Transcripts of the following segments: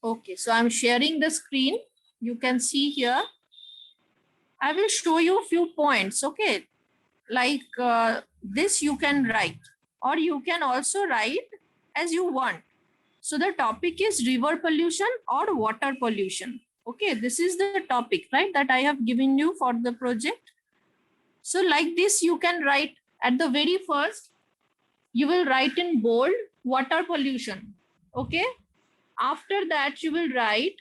Okay, so I'm sharing the screen. You can see here. I will show you a few points. Okay, like this you can write, or you can also write as you want. So the topic is river pollution or water pollution. Okay, this is the topic, right, that I have given you for the project. So like this, you can write at the very first, you will write in bold water pollution. Okay, after that, you will write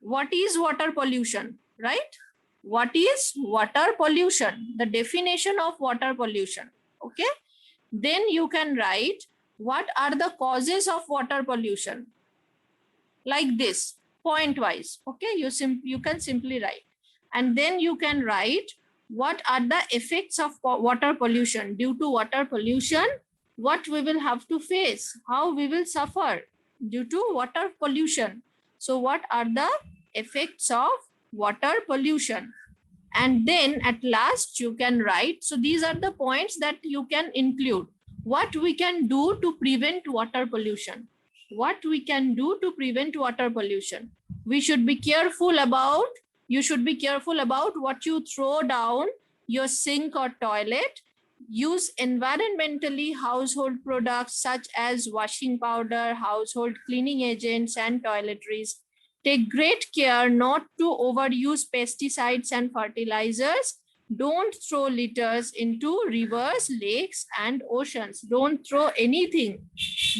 what is water pollution, right? What is water pollution? The definition of water pollution. Okay, then you can write what are the causes of water pollution, like this, point wise. Okay, you can simply write, and then you can write what are the effects of water pollution. Due to water pollution, what we will have to face, how we will suffer due to water pollution. So what are the effects of water pollution? And then at last you can write, so these are the points that you can include. What we can do to prevent water pollution? What we can do to prevent water pollution? We should be careful about, you should be careful about what you throw down your sink or toilet. Use environmentally household products such as washing powder, household cleaning agents, and toiletries. Take great care not to overuse pesticides and fertilizers. Don't throw litters into rivers, lakes, and oceans. Don't throw anything.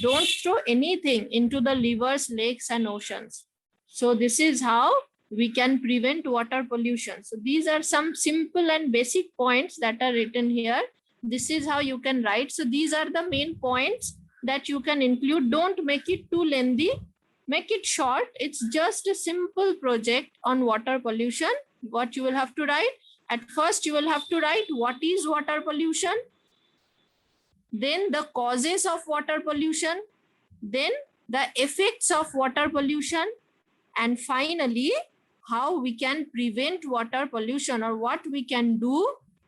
Don't throw anything into the rivers, lakes, and oceans. So this is how we can prevent water pollution. So these are some simple and basic points that are written here. This is how you can write. So these are the main points that you can include. Don't make it too lengthy. Make it short. It's just a simple project on water pollution. What you will have to write? At first, you will have to write what is water pollution, then the causes of water pollution, then the effects of water pollution, and finally, how we can prevent water pollution, or what we can do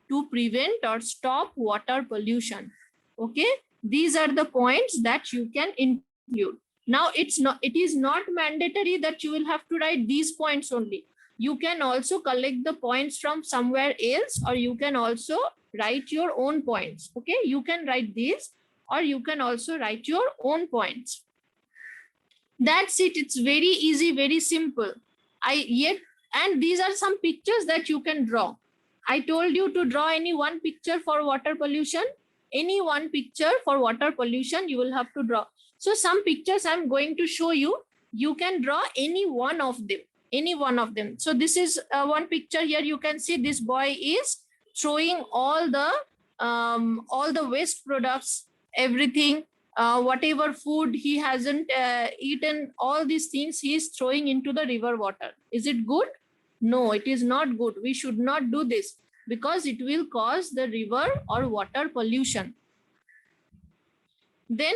to prevent or stop water pollution. Okay, these are the points that you can include. Now it is not mandatory that you will have to write these points only. You can also collect the points from somewhere else, or you can also write your own points. Okay, you can write these, or you can also write your own points. That's it. It's very easy, very simple. And these are some pictures that you can draw. I told you to draw any one picture for water pollution. Any one picture for water pollution you will have to draw. So some pictures I'm going to show you. You can draw any one of them. Any one of them. So this is one picture here. You can see this boy is throwing all the waste products, everything, whatever food he hasn't eaten, all these things he is throwing into the river water. Is it good? No, it is not good. We should not do this, because it will cause the river or water pollution. Then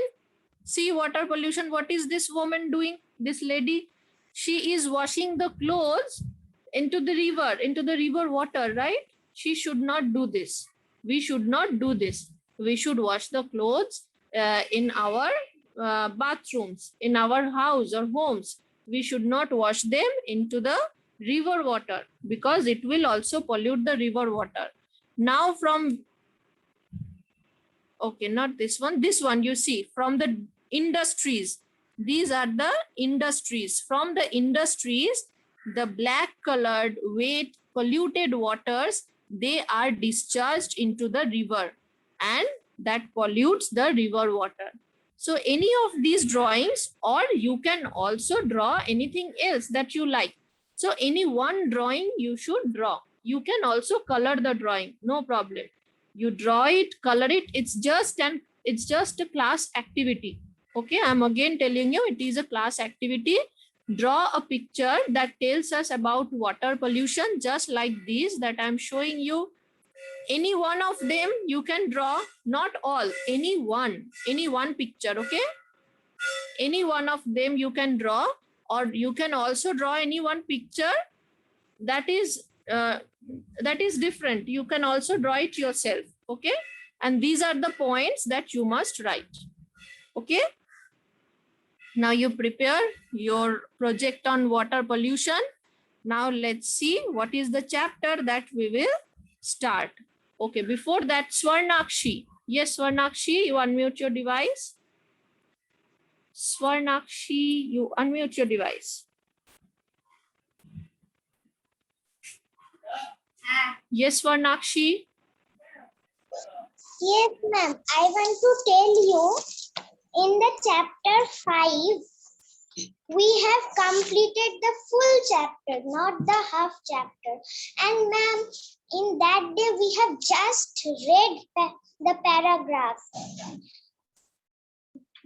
see water pollution. What is this woman doing? This lady, she is washing the clothes into the river water, right? She should not do this. We should not do this. We should wash the clothes in our bathrooms, in our house or homes. We should not wash them into the river water, because it will also pollute the river water. Now okay, not this one, you see, from the industries. These are the industries. From the industries, the black colored, wet, polluted waters, they are discharged into the river, and that pollutes the river water. So any of these drawings, or you can also draw anything else that you like. So any one drawing you should draw. You can also color the drawing, no problem. You draw it, color it. It's just a class activity. Okay, I'm again telling you, it is a class activity. Draw a picture that tells us about water pollution, just like these that I'm showing you. Any one of them you can draw, not all, any one picture. Okay, any one of them you can draw, or you can also draw any one picture that is different. You can also draw it yourself. Okay, and these are the points that you must write. Okay, Now you prepare your project on water pollution. Now let's see what is the chapter that we will start. Okay, before that, Swarnakshi. Yes, Swarnakshi, you unmute your device. Swarnakshi, you unmute your device. Yes, Swarnakshi. Yes, ma'am. I want to tell you in the chapter 5, we have completed the full chapter, not the half chapter. And ma'am, in that day, we have just read the paragraph.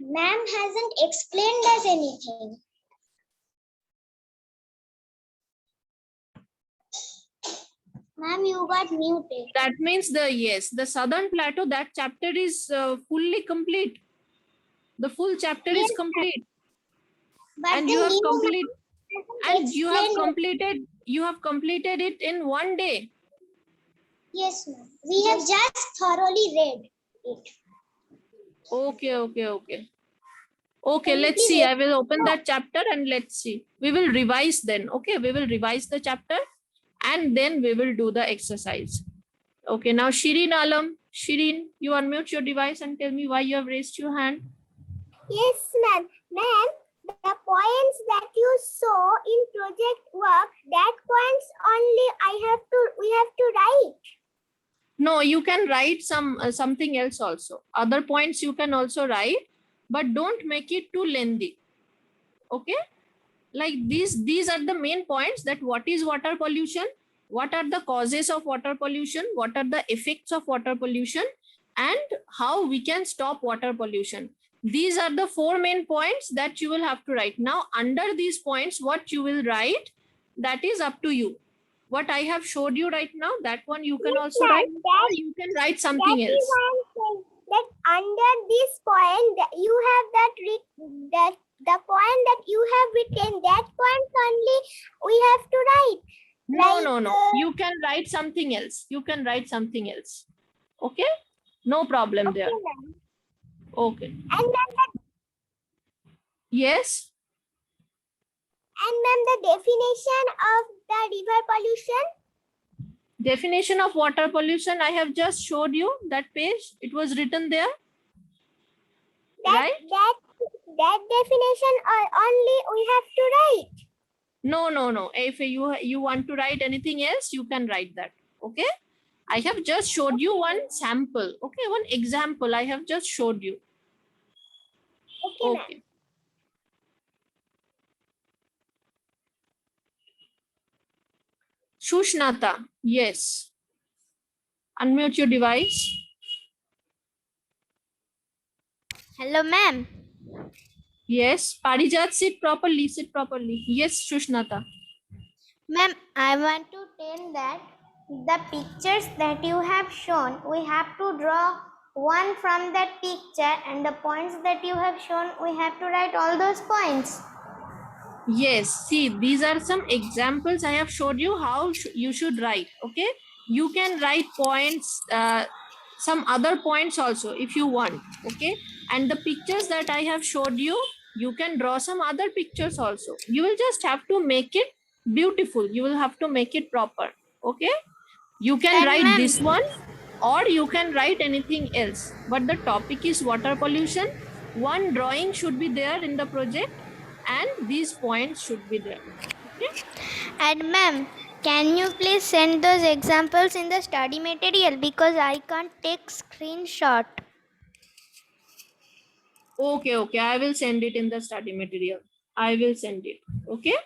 Ma'am hasn't explained us anything. Ma'am, you got muted. That means the Southern Plateau, that chapter is fully complete. The full chapter is Yes, complete. But And the you have new complete ma'am and you have completed it in one day. Yes, ma'am. We have just thoroughly read it. Okay. Can you Let's please see. I will open that chapter and let's see. We will revise then. Okay, we will revise the chapter and then we will do the exercise. Okay, now Shireen Alam. Shireen, you unmute your device and tell me why you have raised your hand. Yes, ma'am. Ma'am, the points that you saw in project work, that points only we have to write. No, you can write something else also. Other points you can also write, but don't make it too lengthy. Okay, like these are the main points, that what is water pollution, what are the causes of water pollution, what are the effects of water pollution, and how we can stop water pollution. These are the 4 main points that you will have to write. Now under these points, what you will write, that is up to you. What I have showed you right now, that one you can also write, or you can write something else. That under this point, that you have the point that you have written, that point only we have to write. No. You can write something else. You can write something else. Okay? No problem there. Okay. And then Yes. the definition of the river pollution. Definition of water pollution, I have just showed you that page. It was written there. Right? That definition only we have to write. No. If you want to write anything else, you can write that. Okay? I have just showed you one sample. Okay, one example I have just showed you. Okay. Shushnata, yes. Unmute your device. Hello, ma'am. Yes. Parijat, sit properly. Yes, Shushnata. Ma'am, I want to tell that the pictures that you have shown, we have to draw one from that picture, and the points that you have shown, we have to write all those points. Yes, see, these are some examples I have showed you how you should write. Okay, you can write points, some other points also if you want. Okay, and the pictures that I have showed you, you can draw some other pictures also. You will just have to make it beautiful. You will have to make it proper. Okay, you can write this one or you can write anything else, but the topic is water pollution. One drawing should be there in the project and these points should be there. Okay? And ma'am, can you please send those examples in the study material, because I can't take screenshot. Okay. I will send it in the study material. I will send it. Okay?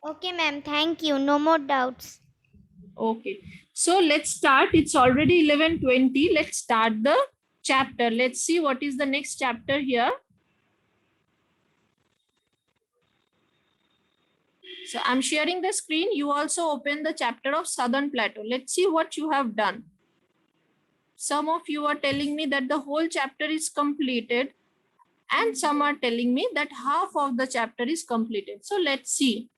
Okay, ma'am. Thank you. No more doubts. Okay. So let's start. It's already 11:20. Let's start the chapter. Let's see what is the next chapter here. So I'm sharing the screen. You also open the chapter of Southern Plateau. Let's see what you have done. Some of you are telling me that the whole chapter is completed, and some are telling me that half of the chapter is completed. So let's see.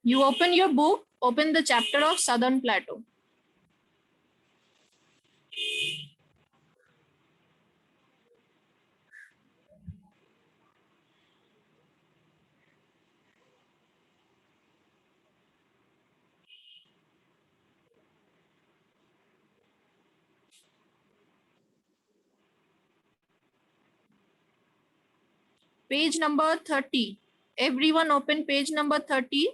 You open your book, open the chapter of Southern Plateau. Page number 30. Everyone open page number 30.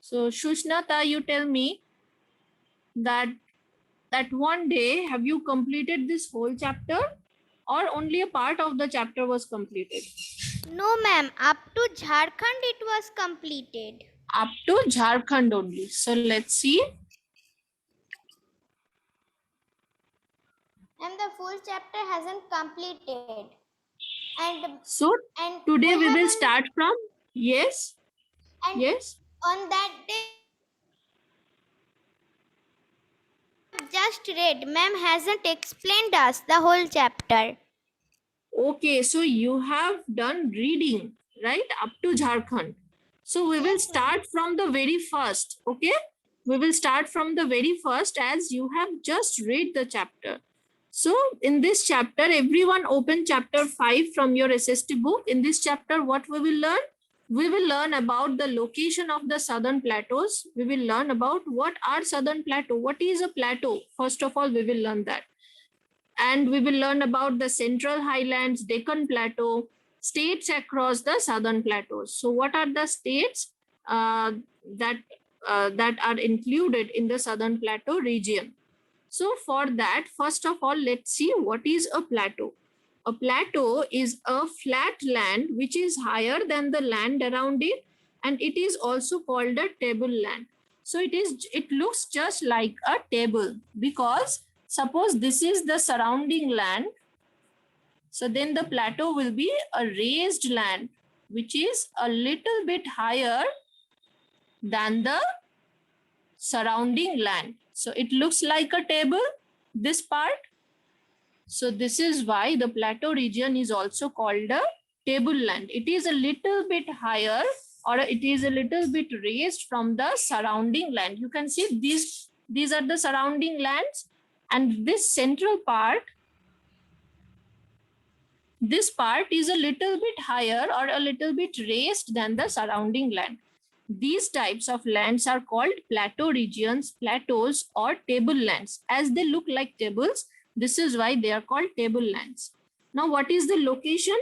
So Shushnata, you tell me that one day have you completed this whole chapter or only a part of the chapter was completed? No, ma'am. Up to Jharkhand it was completed. Up to Jharkhand only. So let's see. And the full chapter hasn't completed. So And today we will haven't- start from, yes, and yes. on that day just read. Ma'am hasn't explained us the whole chapter. Okay, so you have done reading, right, up to Jharkhand. So we will Yes, ma'am. start from the very first, okay? We will start from the very first as you have just read the chapter. So in this chapter, everyone open chapter 5 from your SST book. In this chapter, what we will learn? We will learn about the location of the southern plateaus. We will learn about what are southern plateau. What is a plateau? First of all, we will learn that. And we will learn about the Central Highlands, Deccan Plateau, states across the southern plateaus. So what are the states that are included in the southern plateau region? So for that, first of all, let's see what is a plateau. A plateau is a flat land which is higher than the land around it, and it is also called a tableland. So it looks just like a table because suppose this is the surrounding land. So then the plateau will be a raised land which is a little bit higher than the surrounding land. So it looks like a table, this part. So this is why the plateau region is also called a tableland. It is a little bit higher or it is a little bit raised from the surrounding land. You can see these are the surrounding lands, and this central part, this part is a little bit higher or a little bit raised than the surrounding land. These types of lands are called plateau regions, plateaus, or tablelands. As they look like tables, this is why they are called tablelands. Now, what is the location?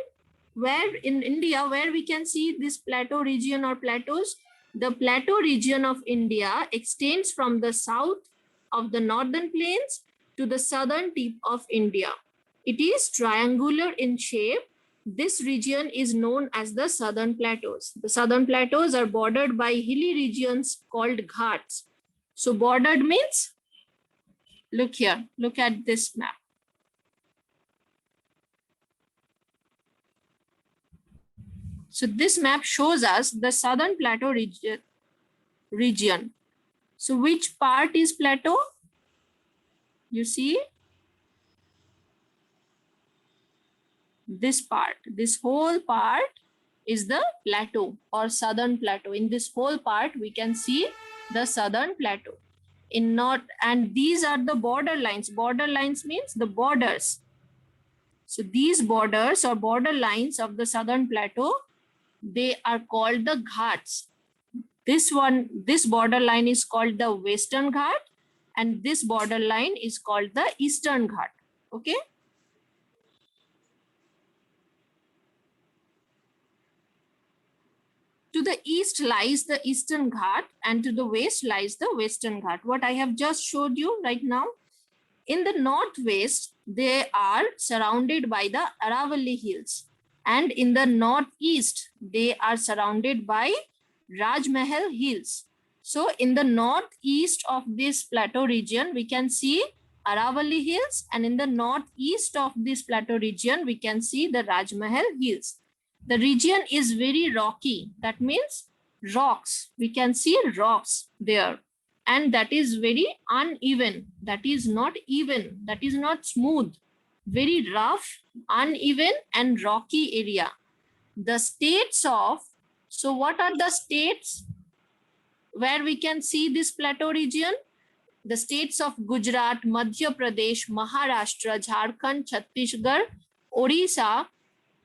Where in India, where we can see this plateau region or plateaus? The plateau region of India extends from the south of the northern plains to the southern tip of India. It is triangular in shape. This region is known as the southern plateaus. The southern plateaus are bordered by hilly regions called ghats. So bordered means, look here, look at this map. So this map shows us the southern plateau region. So which part is plateau? You see? This part, this whole part is the plateau or southern plateau. In this whole part, we can see the southern plateau. In north, and these are the border lines. Border lines means the borders. So these borders or border lines of the southern plateau, they are called the ghats. This border line is called the Western Ghat, and this border line is called the Eastern Ghat. Okay. To the east lies the Eastern Ghat and to the west lies the Western Ghat. What I have just showed you right now. In the northwest, they are surrounded by the Aravalli Hills. And in the northeast, they are surrounded by Rajmahal Hills. So in the northeast of this plateau region, we can see Aravalli Hills. And in the northeast of this plateau region, we can see the Rajmahal Hills. The region is very rocky. That means rocks. We can see rocks there. And that is very uneven. That is not even. That is not smooth. Very rough, uneven, and rocky area. The states of, so what are the states where we can see this plateau region? The states of Gujarat, Madhya Pradesh, Maharashtra, Jharkhand, Chhattisgarh, Odisha,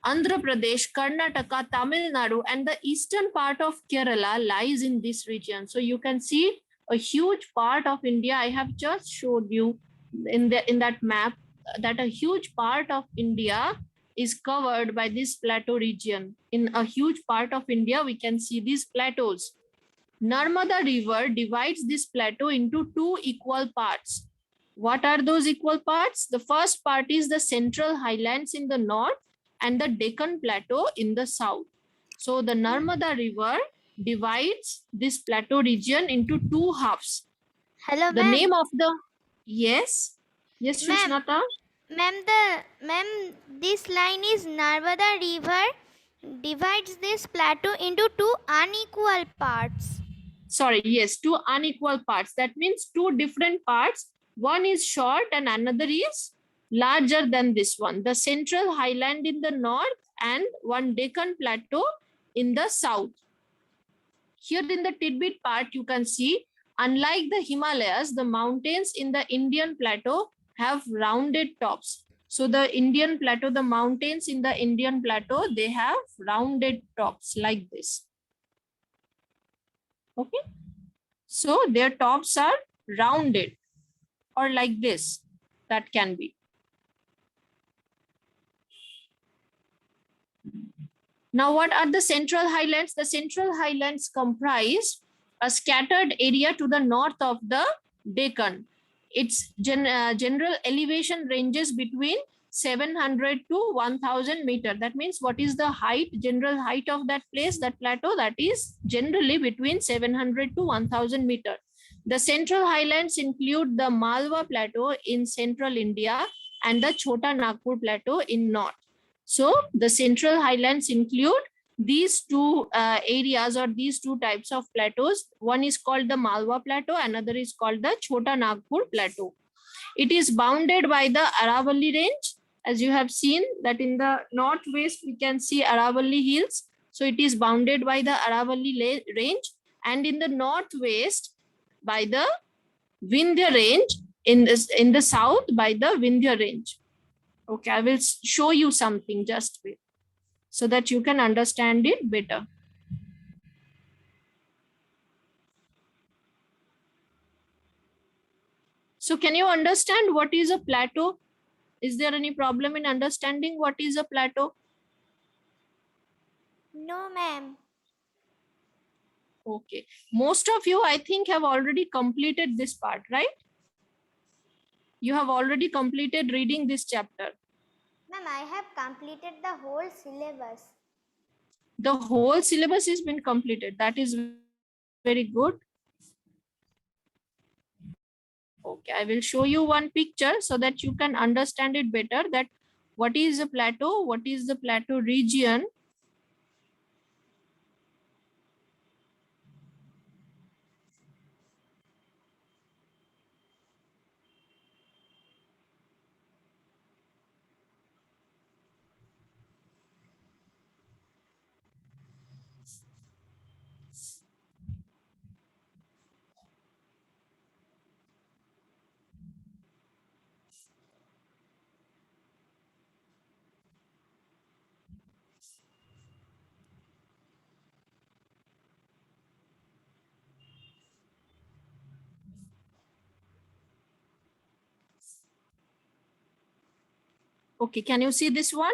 Andhra Pradesh, Karnataka, Tamil Nadu, and the eastern part of Kerala lies in this region. So you can see a huge part of India. I have just showed you in that map that a huge part of India is covered by this plateau region. In a huge part of India, we can see these plateaus. Narmada River divides this plateau into two equal parts. What are those equal parts? The first part is the Central Highlands in the north and the Deccan Plateau in the south. So the Narmada River divides this plateau region into two halves. Hello, The ma'am. name of the, yes, Ma'am. Shrishnath. Ma'am, this line is Narmada River divides this plateau into two unequal parts. Sorry, yes, two unequal parts. That means two different parts. One is short and another is larger than this one. The Central Highland in the north and one Deccan Plateau in the south. Here in the tidbit part, you can see, unlike the Himalayas, the mountains in the Indian Plateau have rounded tops. So the Indian Plateau, the mountains in the Indian Plateau, they have rounded tops like this. Okay. So their tops are rounded or like this, that can be. Now, what are the Central Highlands? The Central Highlands comprise a scattered area to the north of the Deccan. Its general elevation ranges between 700 to 1000 meter. That means what is the height, general height of that place, that plateau? That is generally between 700 to 1000 meter. The Central Highlands include the Malwa Plateau in central India and the Chota Nagpur Plateau in north. So the Central Highlands include these two areas or these two types of plateaus. One is called the Malwa Plateau, another is called the Chota Nagpur Plateau. It is bounded by the Aravalli Range. As you have seen that in the northwest, we can see Aravalli Hills. So it is bounded by the Aravalli Range, and in the northwest by the Vindhya Range, in the south by the Vindhya Range. Okay, I will show you something, just wait, so that you can understand it better. So can you understand what is a plateau? Is there any problem in understanding what is a plateau? No, ma'am. Okay, most of you, I think, have already completed this part, right? You have already completed reading this chapter. Ma'am, I have completed the whole syllabus. The whole syllabus has been completed. That is very good. Okay, I will show you one picture so that you can understand it better, that what is a plateau, what is the plateau region. Okay, can you see this one?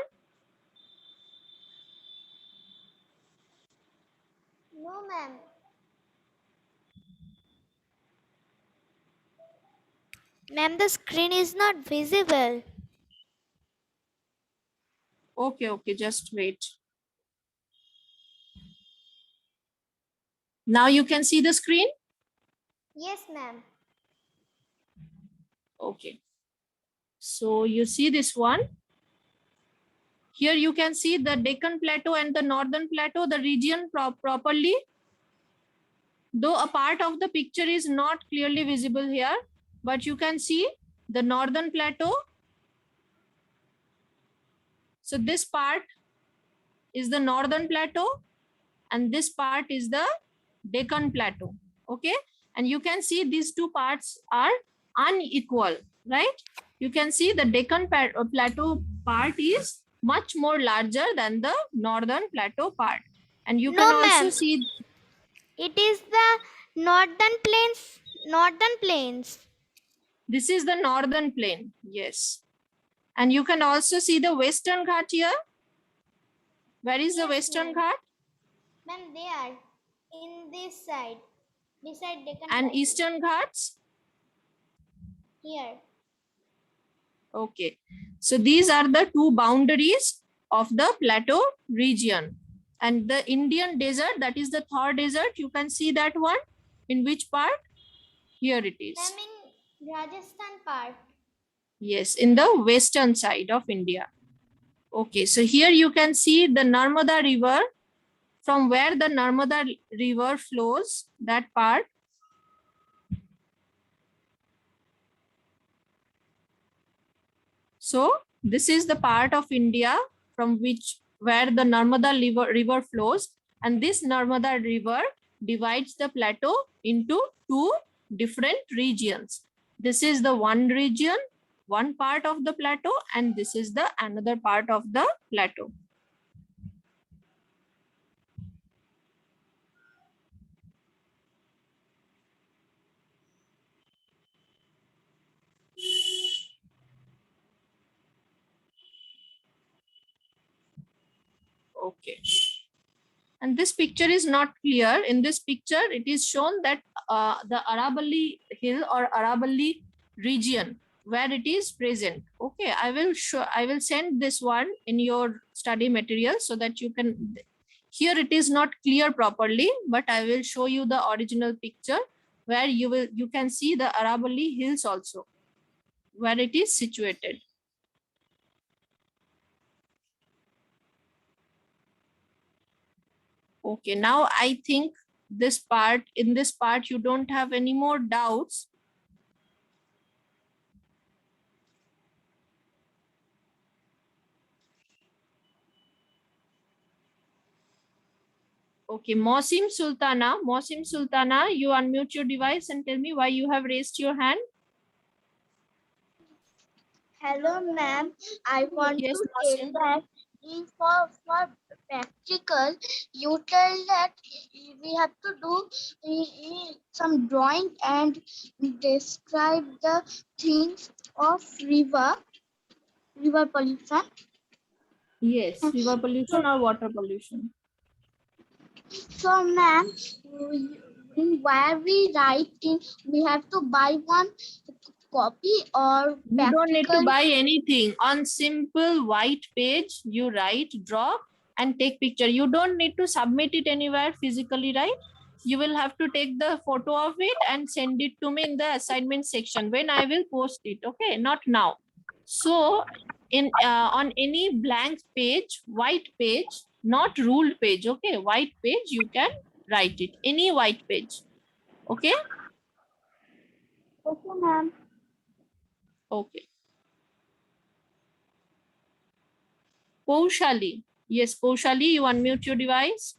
No, ma'am. Ma'am, the screen is not visible. Okay, just wait. Now you can see the screen? Yes, ma'am. Okay. So you see this one. Here you can see the Deccan Plateau and the Northern Plateau, the region properly. Though a part of the picture is not clearly visible here, but you can see the Northern Plateau. So this part is the Northern Plateau and this part is the Deccan Plateau. Okay. And you can see these two parts are unequal, right? You can see the Deccan Plateau part is much more larger than the Northern Plateau part. And you can No, also ma'am. see, It is the northern plains. Northern plains. this is the Northern Plain, yes. And you can also see the Western Ghat here. Where is the Yes, Western ma'am. Ghat? Ma'am, they are in this side, beside Deccan And Plateau. Eastern Ghats? Here. Okay. So these are the two boundaries of the plateau region. And the Indian desert, that is the Thar desert, you can see that one. In which part? Here it is. Ma'am, in Rajasthan part. Yes, in the western side of India. Okay, so here you can see the Narmada river, from where the Narmada river flows, that part. So this is the part of India from where the Narmada river flows, and this Narmada river divides the plateau into two different regions. This is the one region, one part of the plateau, and this is the another part of the plateau. Okay. And this picture is not clear. In this picture, it is shown that the Aravalli hill or Aravalli region where it is present. Okay, I will send this one in your study material so that you can, here it is not clear properly, but I will show you the original picture where you can see the Aravalli hills also, where it is situated. Okay, now I think in this part, you don't have any more doubts. Okay, Mosim Sultana, you unmute your device and tell me why you have raised your hand. Hello, ma'am. I want Yes, to Mosim. tell that for practical, you tell that we have to do some drawing and describe the things of river pollution. Yes, river pollution or water pollution. So, ma'am, where we writing, we have to buy one copy or You don't need to practical. buy anything. On simple white page, you write, draw, and take picture. You don't need to submit it anywhere physically, right? You will have to take the photo of it and send it to me in the assignment section when I will post it. Okay, not now. So on any blank page, white page, not ruled page, okay, white page, you can write it, any white page. Okay. Okay, ma'am. Okay. Poushali. Yes, Poushali, you unmute your device.